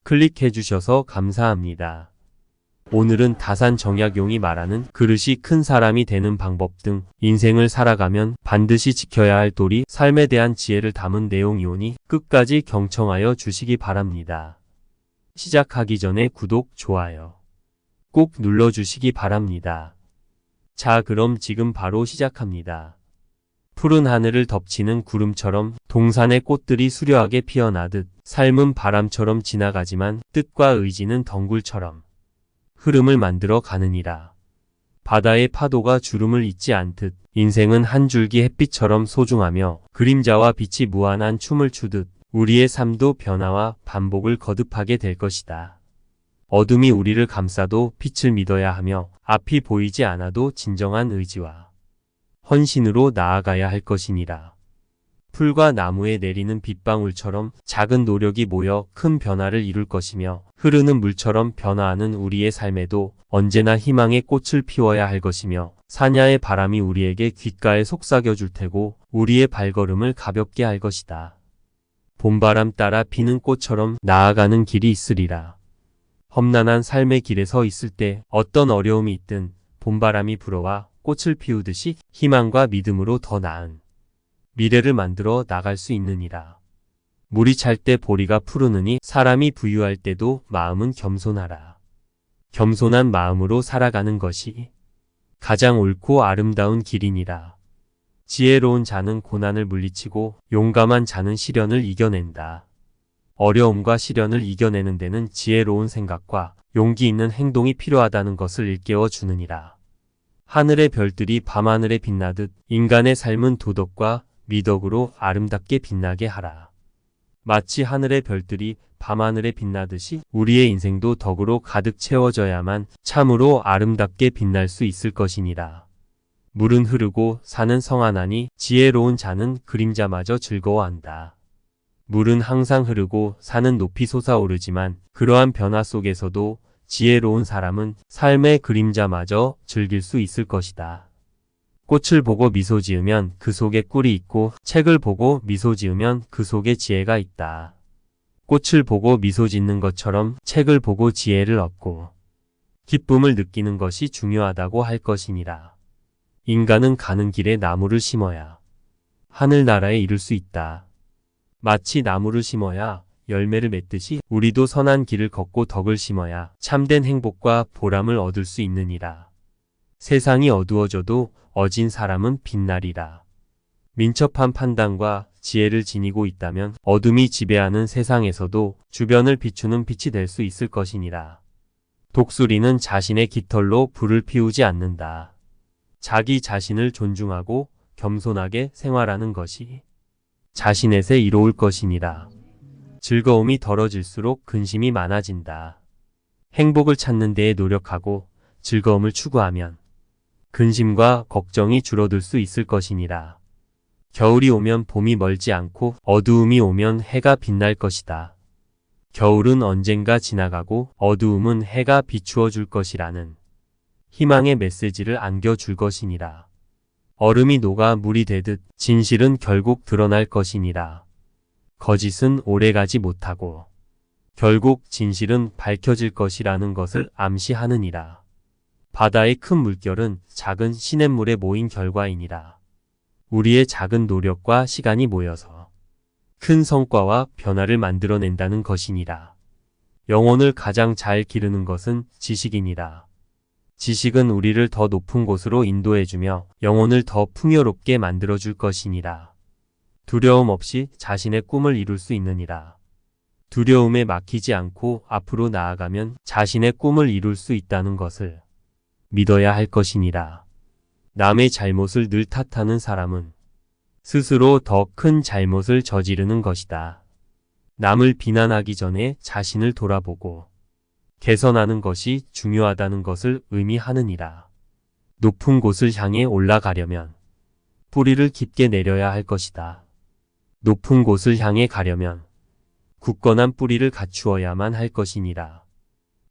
클릭해 주셔서 감사합니다. 오늘은 다산정약용이 말하는 그릇이 큰 사람이 되는 방법 등 인생을 살아가면 반드시 지켜야 할 도리, 삶에 대한 지혜를 담은 내용이오니 끝까지 경청하여 주시기 바랍니다. 시작하기 전에 구독, 좋아요 꼭 눌러주시기 바랍니다. 자, 그럼 지금 바로 시작합니다. 푸른 하늘을 덮치는 구름처럼 동산의 꽃들이 수려하게 피어나듯 삶은 바람처럼 지나가지만 뜻과 의지는 덩굴처럼 흐름을 만들어 가느니라. 바다의 파도가 주름을 잇지 않듯 인생은 한 줄기 햇빛처럼 소중하며 그림자와 빛이 무한한 춤을 추듯 우리의 삶도 변화와 반복을 거듭하게 될 것이다. 어둠이 우리를 감싸도 빛을 믿어야 하며 앞이 보이지 않아도 진정한 의지와 헌신으로 나아가야 할 것이니라. 풀과 나무에 내리는 빗방울처럼 작은 노력이 모여 큰 변화를 이룰 것이며 흐르는 물처럼 변화하는 우리의 삶에도 언제나 희망의 꽃을 피워야 할 것이며 사냐의 바람이 우리에게 귓가에 속삭여 줄 테고 우리의 발걸음을 가볍게 할 것이다. 봄바람 따라 피는 꽃처럼 나아가는 길이 있으리라. 험난한 삶의 길에 서 있을 때 어떤 어려움이 있든 봄바람이 불어와 꽃을 피우듯이 희망과 믿음으로 더 나은 미래를 만들어 나갈 수 있느니라. 물이 찰 때 보리가 푸르느니 사람이 부유할 때도 마음은 겸손하라. 겸손한 마음으로 살아가는 것이 가장 옳고 아름다운 길이니라. 지혜로운 자는 고난을 물리치고 용감한 자는 시련을 이겨낸다. 어려움과 시련을 이겨내는 데는 지혜로운 생각과 용기 있는 행동이 필요하다는 것을 일깨워 주느니라. 하늘의 별들이 밤하늘에 빛나듯 인간의 삶은 도덕과 미덕으로 아름답게 빛나게 하라. 마치 하늘의 별들이 밤하늘에 빛나듯이 우리의 인생도 덕으로 가득 채워져야만 참으로 아름답게 빛날 수 있을 것이니라. 물은 흐르고 산은 성하나니 지혜로운 자는 그림자마저 즐거워한다. 물은 항상 흐르고 산은 높이 솟아오르지만 그러한 변화 속에서도 지혜로운 사람은 삶의 그림자마저 즐길 수 있을 것이다. 꽃을 보고 미소 지으면 그 속에 꿀이 있고 책을 보고 미소 지으면 그 속에 지혜가 있다. 꽃을 보고 미소 짓는 것처럼 책을 보고 지혜를 얻고 기쁨을 느끼는 것이 중요하다고 할 것이니라. 인간은 가는 길에 나무를 심어야 하늘나라에 이를 수 있다. 마치 나무를 심어야 열매를 맺듯이 우리도 선한 길을 걷고 덕을 심어야 참된 행복과 보람을 얻을 수 있느니라. 세상이 어두워져도 어진 사람은 빛나리라. 민첩한 판단과 지혜를 지니고 있다면 어둠이 지배하는 세상에서도 주변을 비추는 빛이 될 수 있을 것이니라. 독수리는 자신의 깃털로 불을 피우지 않는다. 자기 자신을 존중하고 겸손하게 생활하는 것이 자신에게 이로울 것이니라. 즐거움이 덜어질수록 근심이 많아진다. 행복을 찾는 데에 노력하고 즐거움을 추구하면 근심과 걱정이 줄어들 수 있을 것이니라. 겨울이 오면 봄이 멀지 않고 어두움이 오면 해가 빛날 것이다. 겨울은 언젠가 지나가고 어두움은 해가 비추어 줄 것이라는 희망의 메시지를 안겨줄 것이니라. 얼음이 녹아 물이 되듯 진실은 결국 드러날 것이니라. 거짓은 오래가지 못하고 결국 진실은 밝혀질 것이라는 것을 암시하느니라. 바다의 큰 물결은 작은 시냇물에 모인 결과이니라. 우리의 작은 노력과 시간이 모여서 큰 성과와 변화를 만들어낸다는 것이니라. 영혼을 가장 잘 기르는 것은 지식이니라. 지식은 우리를 더 높은 곳으로 인도해주며 영혼을 더 풍요롭게 만들어줄 것이니라. 두려움 없이 자신의 꿈을 이룰 수 있느니라. 두려움에 막히지 않고 앞으로 나아가면 자신의 꿈을 이룰 수 있다는 것을 믿어야 할 것이니라. 남의 잘못을 늘 탓하는 사람은 스스로 더 큰 잘못을 저지르는 것이다. 남을 비난하기 전에 자신을 돌아보고 개선하는 것이 중요하다는 것을 의미하느니라. 높은 곳을 향해 올라가려면 뿌리를 깊게 내려야 할 것이다. 높은 곳을 향해 가려면 굳건한 뿌리를 갖추어야만 할 것이니라.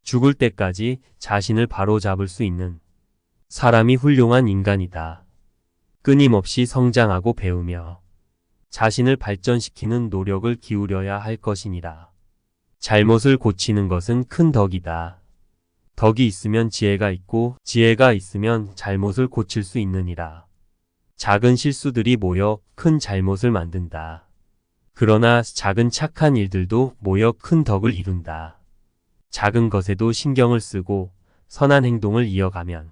죽을 때까지 자신을 바로잡을 수 있는 사람이 훌륭한 인간이다. 끊임없이 성장하고 배우며 자신을 발전시키는 노력을 기울여야 할 것이니라. 잘못을 고치는 것은 큰 덕이다. 덕이 있으면 지혜가 있고 지혜가 있으면 잘못을 고칠 수 있느니라. 작은 실수들이 모여 큰 잘못을 만든다. 그러나 작은 착한 일들도 모여 큰 덕을 이룬다. 작은 것에도 신경을 쓰고 선한 행동을 이어가면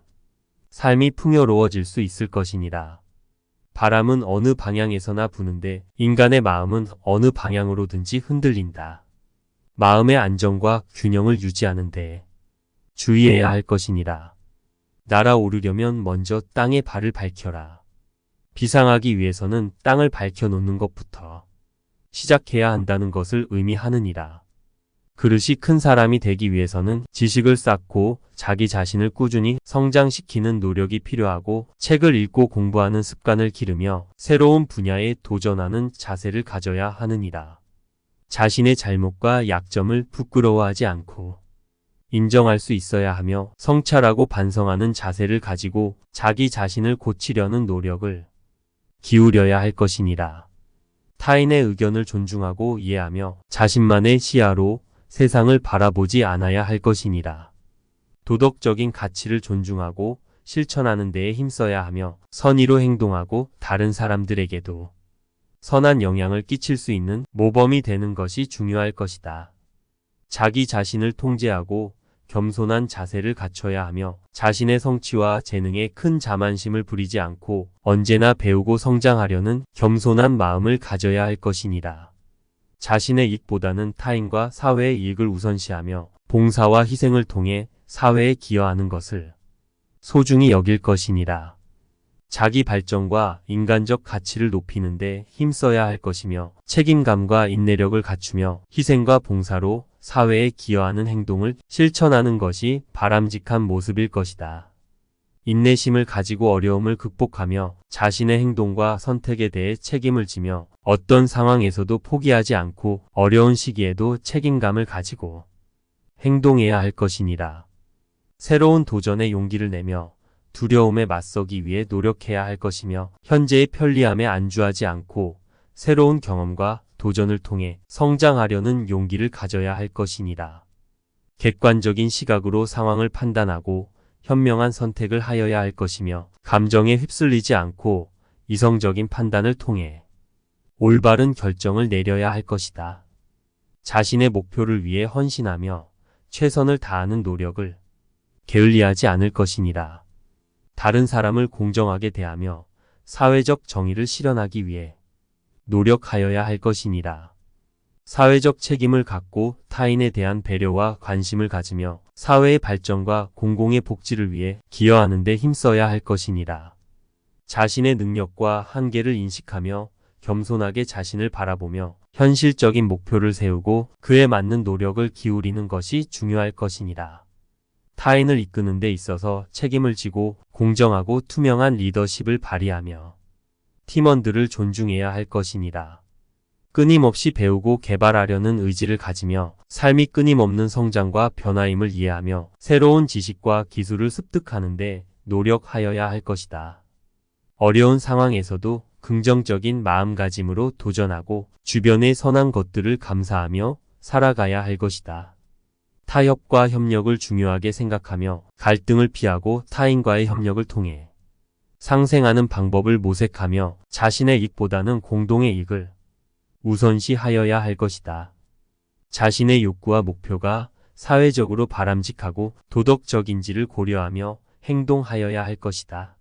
삶이 풍요로워질 수 있을 것이니라. 바람은 어느 방향에서나 부는데 인간의 마음은 어느 방향으로든지 흔들린다. 마음의 안정과 균형을 유지하는 데 주의해야 할 것이니라. 날아오르려면 먼저 땅에 발을 밝혀라. 비상하기 위해서는 땅을 밝혀놓는 것부터 시작해야 한다는 것을 의미하느니라. 그릇이 큰 사람이 되기 위해서는 지식을 쌓고 자기 자신을 꾸준히 성장시키는 노력이 필요하고 책을 읽고 공부하는 습관을 기르며 새로운 분야에 도전하는 자세를 가져야 하느니라. 자신의 잘못과 약점을 부끄러워하지 않고 인정할 수 있어야 하며 성찰하고 반성하는 자세를 가지고 자기 자신을 고치려는 노력을 기울여야 할 것이니라. 타인의 의견을 존중하고 이해하며 자신만의 시야로 세상을 바라보지 않아야 할 것이니라. 도덕적인 가치를 존중하고 실천하는 데에 힘써야 하며 선의로 행동하고 다른 사람들에게도 선한 영향을 끼칠 수 있는 모범이 되는 것이 중요할 것이다. 자기 자신을 통제하고 겸손한 자세를 갖춰야 하며 자신의 성취와 재능에 큰 자만심을 부리지 않고 언제나 배우고 성장하려는 겸손한 마음을 가져야 할 것이니라. 자신의 이익보다는 타인과 사회의 이익을 우선시하며 봉사와 희생을 통해 사회에 기여하는 것을 소중히 여길 것이니라. 자기 발전과 인간적 가치를 높이는 데 힘써야 할 것이며 책임감과 인내력을 갖추며 희생과 봉사로 사회에 기여하는 행동을 실천하는 것이 바람직한 모습일 것이다. 인내심을 가지고 어려움을 극복하며 자신의 행동과 선택에 대해 책임을 지며 어떤 상황에서도 포기하지 않고 어려운 시기에도 책임감을 가지고 행동해야 할 것이니라. 새로운 도전에 용기를 내며 두려움에 맞서기 위해 노력해야 할 것이며 현재의 편리함에 안주하지 않고 새로운 경험과 도전을 통해 성장하려는 용기를 가져야 할 것이니라. 객관적인 시각으로 상황을 판단하고 현명한 선택을 하여야 할 것이며 감정에 휩쓸리지 않고 이성적인 판단을 통해 올바른 결정을 내려야 할 것이다. 자신의 목표를 위해 헌신하며 최선을 다하는 노력을 게을리하지 않을 것이니라. 다른 사람을 공정하게 대하며 사회적 정의를 실현하기 위해 노력하여야 할 것이니라. 사회적 책임을 갖고 타인에 대한 배려와 관심을 가지며 사회의 발전과 공공의 복지를 위해 기여하는 데 힘써야 할 것이니라. 자신의 능력과 한계를 인식하며 겸손하게 자신을 바라보며 현실적인 목표를 세우고 그에 맞는 노력을 기울이는 것이 중요할 것이니라. 타인을 이끄는 데 있어서 책임을 지고 공정하고 투명한 리더십을 발휘하며 팀원들을 존중해야 할 것이니라. 끊임없이 배우고 개발하려는 의지를 가지며 삶이 끊임없는 성장과 변화임을 이해하며 새로운 지식과 기술을 습득하는 데 노력하여야 할 것이다. 어려운 상황에서도 긍정적인 마음가짐으로 도전하고 주변의 선한 것들을 감사하며 살아가야 할 것이다. 타협과 협력을 중요하게 생각하며 갈등을 피하고 타인과의 협력을 통해 상생하는 방법을 모색하며 자신의 이익보다는 공동의 이익을 우선시하여야 할 것이다. 자신의 욕구와 목표가 사회적으로 바람직하고 도덕적인지를 고려하며 행동하여야 할 것이다.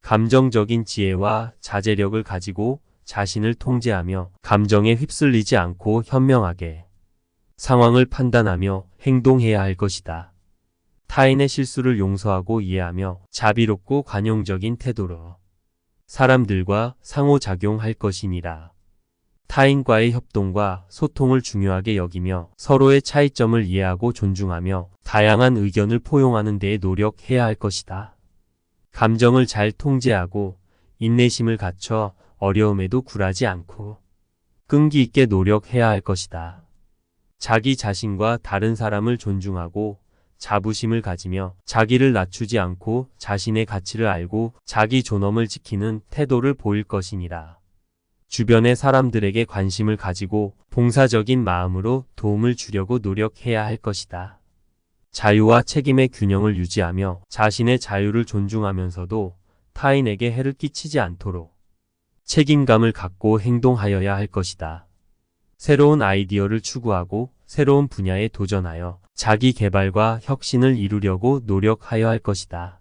감정적인 지혜와 자제력을 가지고 자신을 통제하며 감정에 휩쓸리지 않고 현명하게 상황을 판단하며 행동해야 할 것이다. 타인의 실수를 용서하고 이해하며 자비롭고 관용적인 태도로 사람들과 상호작용할 것이니라. 타인과의 협동과 소통을 중요하게 여기며 서로의 차이점을 이해하고 존중하며 다양한 의견을 포용하는 데에 노력해야 할 것이다. 감정을 잘 통제하고 인내심을 갖춰 어려움에도 굴하지 않고 끈기 있게 노력해야 할 것이다. 자기 자신과 다른 사람을 존중하고 자부심을 가지며 자기를 낮추지 않고 자신의 가치를 알고 자기 존엄을 지키는 태도를 보일 것이니라. 주변의 사람들에게 관심을 가지고 봉사적인 마음으로 도움을 주려고 노력해야 할 것이다. 자유와 책임의 균형을 유지하며 자신의 자유를 존중하면서도 타인에게 해를 끼치지 않도록 책임감을 갖고 행동하여야 할 것이다. 새로운 아이디어를 추구하고 새로운 분야에 도전하여 자기 개발과 혁신을 이루려고 노력하여야 할 것이다.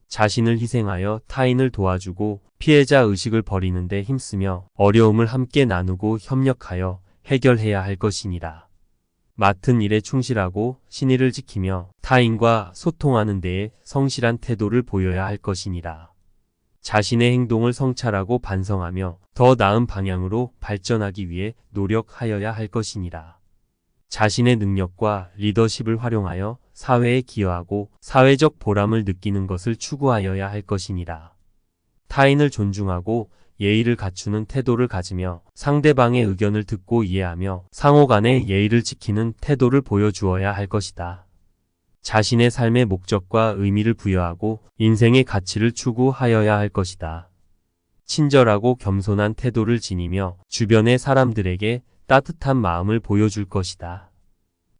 자신을 희생하여 타인을 도와주고 피해자 의식을 버리는 데 힘쓰며 어려움을 함께 나누고 협력하여 해결해야 할 것이니라. 맡은 일에 충실하고 신의를 지키며 타인과 소통하는 데에 성실한 태도를 보여야 할 것이니라. 자신의 행동을 성찰하고 반성하며 더 나은 방향으로 발전하기 위해 노력하여야 할 것이니라. 자신의 능력과 리더십을 활용하여 사회에 기여하고 사회적 보람을 느끼는 것을 추구하여야 할 것이니라. 타인을 존중하고 예의를 갖추는 태도를 가지며 상대방의 의견을 듣고 이해하며 상호 간의 예의를 지키는 태도를 보여주어야 할 것이다. 자신의 삶의 목적과 의미를 부여하고 인생의 가치를 추구하여야 할 것이다. 친절하고 겸손한 태도를 지니며 주변의 사람들에게 따뜻한 마음을 보여줄 것이다.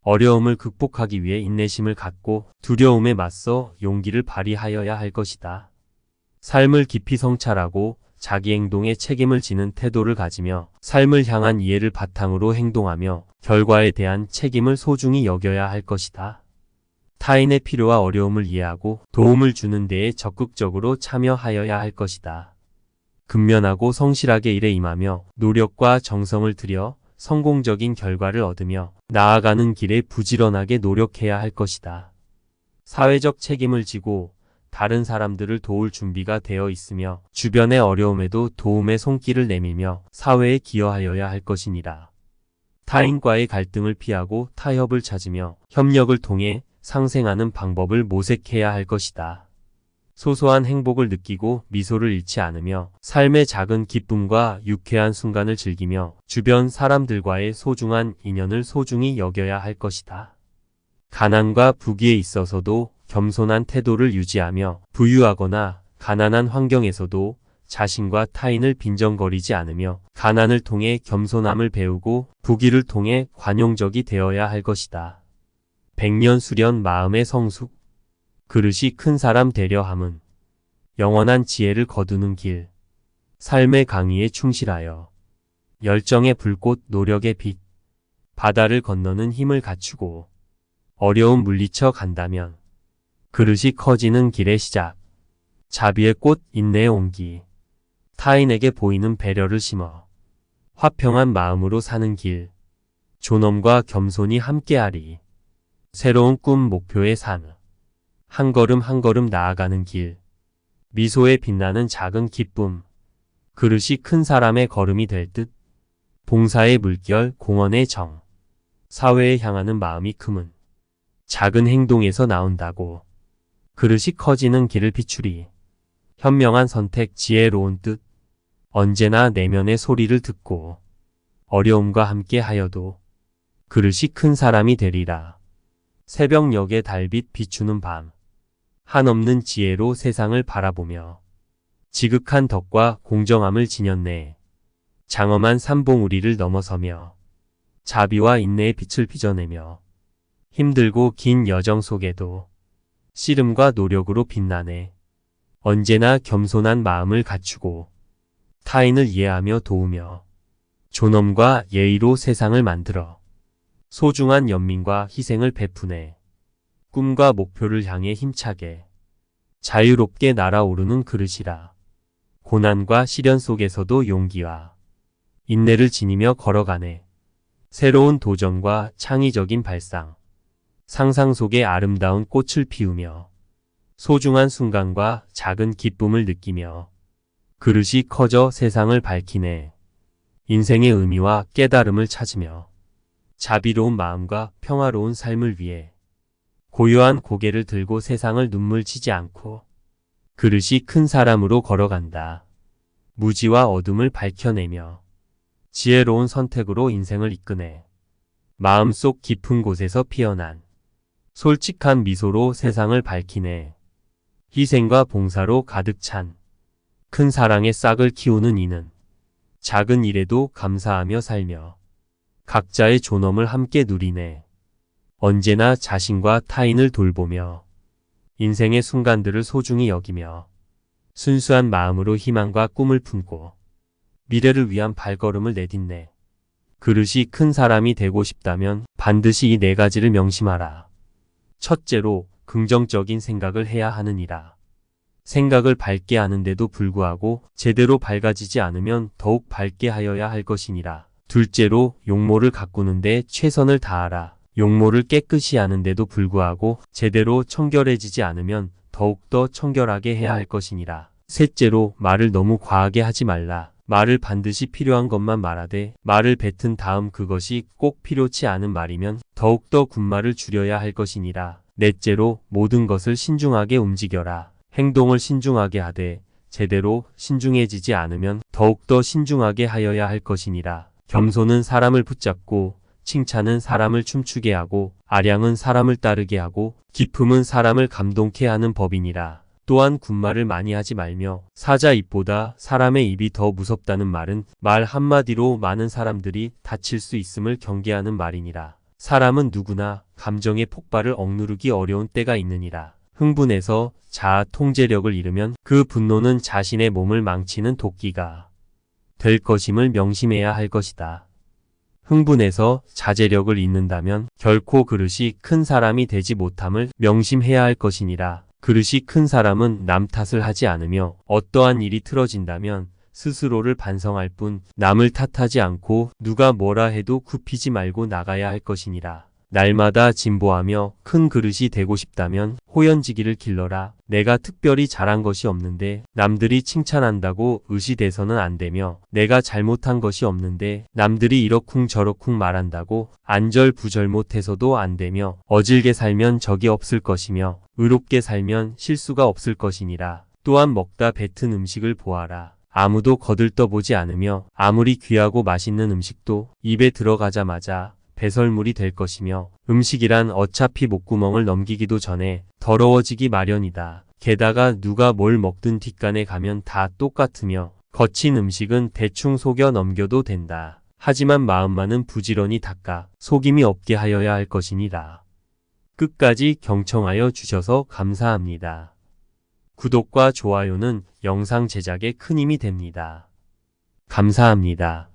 어려움을 극복하기 위해 인내심을 갖고 두려움에 맞서 용기를 발휘하여야 할 것이다. 삶을 깊이 성찰하고 자기 행동에 책임을 지는 태도를 가지며 삶을 향한 이해를 바탕으로 행동하며 결과에 대한 책임을 소중히 여겨야 할 것이다. 타인의 필요와 어려움을 이해하고 도움을 주는 데에 적극적으로 참여하여야 할 것이다. 근면하고 성실하게 일에 임하며 노력과 정성을 들여 성공적인 결과를 얻으며 나아가는 길에 부지런하게 노력해야 할 것이다. 사회적 책임을 지고 다른 사람들을 도울 준비가 되어 있으며 주변의 어려움에도 도움의 손길을 내밀며 사회에 기여하여야 할 것이니라. 타인과의 갈등을 피하고 타협을 찾으며 협력을 통해 상생하는 방법을 모색해야 할 것이다. 소소한 행복을 느끼고 미소를 잃지 않으며 삶의 작은 기쁨과 유쾌한 순간을 즐기며 주변 사람들과의 소중한 인연을 소중히 여겨야 할 것이다. 가난과 부귀에 있어서도 겸손한 태도를 유지하며 부유하거나 가난한 환경에서도 자신과 타인을 빈정거리지 않으며 가난을 통해 겸손함을 배우고 부귀를 통해 관용적이 되어야 할 것이다. 백년 수련 마음의 성숙. 그릇이 큰 사람 되려 함은 영원한 지혜를 거두는 길. 삶의 강의에 충실하여 열정의 불꽃 노력의 빛. 바다를 건너는 힘을 갖추고 어려움 물리쳐 간다면 그릇이 커지는 길의 시작. 자비의 꽃 인내의 온기. 타인에게 보이는 배려를 심어 화평한 마음으로 사는 길. 존엄과 겸손이 함께하리. 새로운 꿈 목표의 산. 한 걸음 한 걸음 나아가는 길. 미소에 빛나는 작은 기쁨. 그릇이 큰 사람의 걸음이 될 듯. 봉사의 물결 공헌의 정. 사회에 향하는 마음이 크면 작은 행동에서 나온다고. 그릇이 커지는 길을 비추리. 현명한 선택 지혜로운 뜻. 언제나 내면의 소리를 듣고 어려움과 함께 하여도 그릇이 큰 사람이 되리라. 새벽녘의 달빛 비추는 밤. 한없는 지혜로 세상을 바라보며 지극한 덕과 공정함을 지녔네. 장엄한 산봉우리를 넘어서며 자비와 인내의 빛을 빚어내며 힘들고 긴 여정 속에도 씨름과 노력으로 빛나네. 언제나 겸손한 마음을 갖추고 타인을 이해하며 도우며 존엄과 예의로 세상을 만들어 소중한 연민과 희생을 베푸네. 꿈과 목표를 향해 힘차게 자유롭게 날아오르는 그릇이라. 고난과 시련 속에서도 용기와 인내를 지니며 걸어가네. 새로운 도전과 창의적인 발상. 상상 속에 아름다운 꽃을 피우며 소중한 순간과 작은 기쁨을 느끼며 그릇이 커져 세상을 밝히네. 인생의 의미와 깨달음을 찾으며 자비로운 마음과 평화로운 삶을 위해 고요한 고개를 들고 세상을 눈물치지 않고 그릇이 큰 사람으로 걸어간다. 무지와 어둠을 밝혀내며 지혜로운 선택으로 인생을 이끄네. 마음속 깊은 곳에서 피어난 솔직한 미소로 세상을 밝히네. 희생과 봉사로 가득 찬 큰 사랑의 싹을 키우는 이는 작은 일에도 감사하며 살며 각자의 존엄을 함께 누리네. 언제나 자신과 타인을 돌보며 인생의 순간들을 소중히 여기며 순수한 마음으로 희망과 꿈을 품고 미래를 위한 발걸음을 내딛네. 그릇이 큰 사람이 되고 싶다면 반드시 이 네 가지를 명심하라. 첫째로 긍정적인 생각을 해야 하느니라. 생각을 밝게 하는데도 불구하고 제대로 밝아지지 않으면 더욱 밝게 하여야 할 것이니라. 둘째로 용모를 가꾸는데 최선을 다하라. 용모를 깨끗이 하는데도 불구하고 제대로 청결해지지 않으면 더욱더 청결하게 해야 할 것이니라. 셋째로 말을 너무 과하게 하지 말라. 말을 반드시 필요한 것만 말하되 말을 뱉은 다음 그것이 꼭 필요치 않은 말이면 더욱더 군말을 줄여야 할 것이니라. 넷째로 모든 것을 신중하게 움직여라. 행동을 신중하게 하되 제대로 신중해지지 않으면 더욱더 신중하게 하여야 할 것이니라. 겸손은 사람을 붙잡고 칭찬은 사람을 춤추게 하고 아량은 사람을 따르게 하고 기품은 사람을 감동케 하는 법이니라. 또한 군말을 많이 하지 말며 사자 입보다 사람의 입이 더 무섭다는 말은 말 한마디로 많은 사람들이 다칠 수 있음을 경계하는 말이니라. 사람은 누구나 감정의 폭발을 억누르기 어려운 때가 있느니라. 흥분해서 자아 통제력을 잃으면 그 분노는 자신의 몸을 망치는 도끼가 될 것임을 명심해야 할 것이다. 흥분해서 자제력을 잃는다면 결코 그릇이 큰 사람이 되지 못함을 명심해야 할 것이니라. 그릇이 큰 사람은 남 탓을 하지 않으며 어떠한 일이 틀어진다면 스스로를 반성할 뿐 남을 탓하지 않고 누가 뭐라 해도 굽히지 말고 나가야 할 것이니라. 날마다 진보하며 큰 그릇이 되고 싶다면 호연지기를 길러라. 내가 특별히 잘한 것이 없는데 남들이 칭찬한다고 의시돼서는 안 되며 내가 잘못한 것이 없는데 남들이 이러쿵저러쿵 말한다고 안절부절 못해서도 안 되며 어질게 살면 적이 없을 것이며 의롭게 살면 실수가 없을 것이니라. 또한 먹다 뱉은 음식을 보아라. 아무도 거들떠보지 않으며 아무리 귀하고 맛있는 음식도 입에 들어가자마자 배설물이 될 것이며 음식이란 어차피 목구멍을 넘기기도 전에 더러워지기 마련이다. 게다가 누가 뭘 먹든 뒷간에 가면 다 똑같으며 거친 음식은 대충 속여 넘겨도 된다. 하지만 마음만은 부지런히 닦아 속임이 없게 하여야 할 것이니라. 끝까지 경청하여 주셔서 감사합니다. 구독과 좋아요는 영상 제작에 큰 힘이 됩니다. 감사합니다.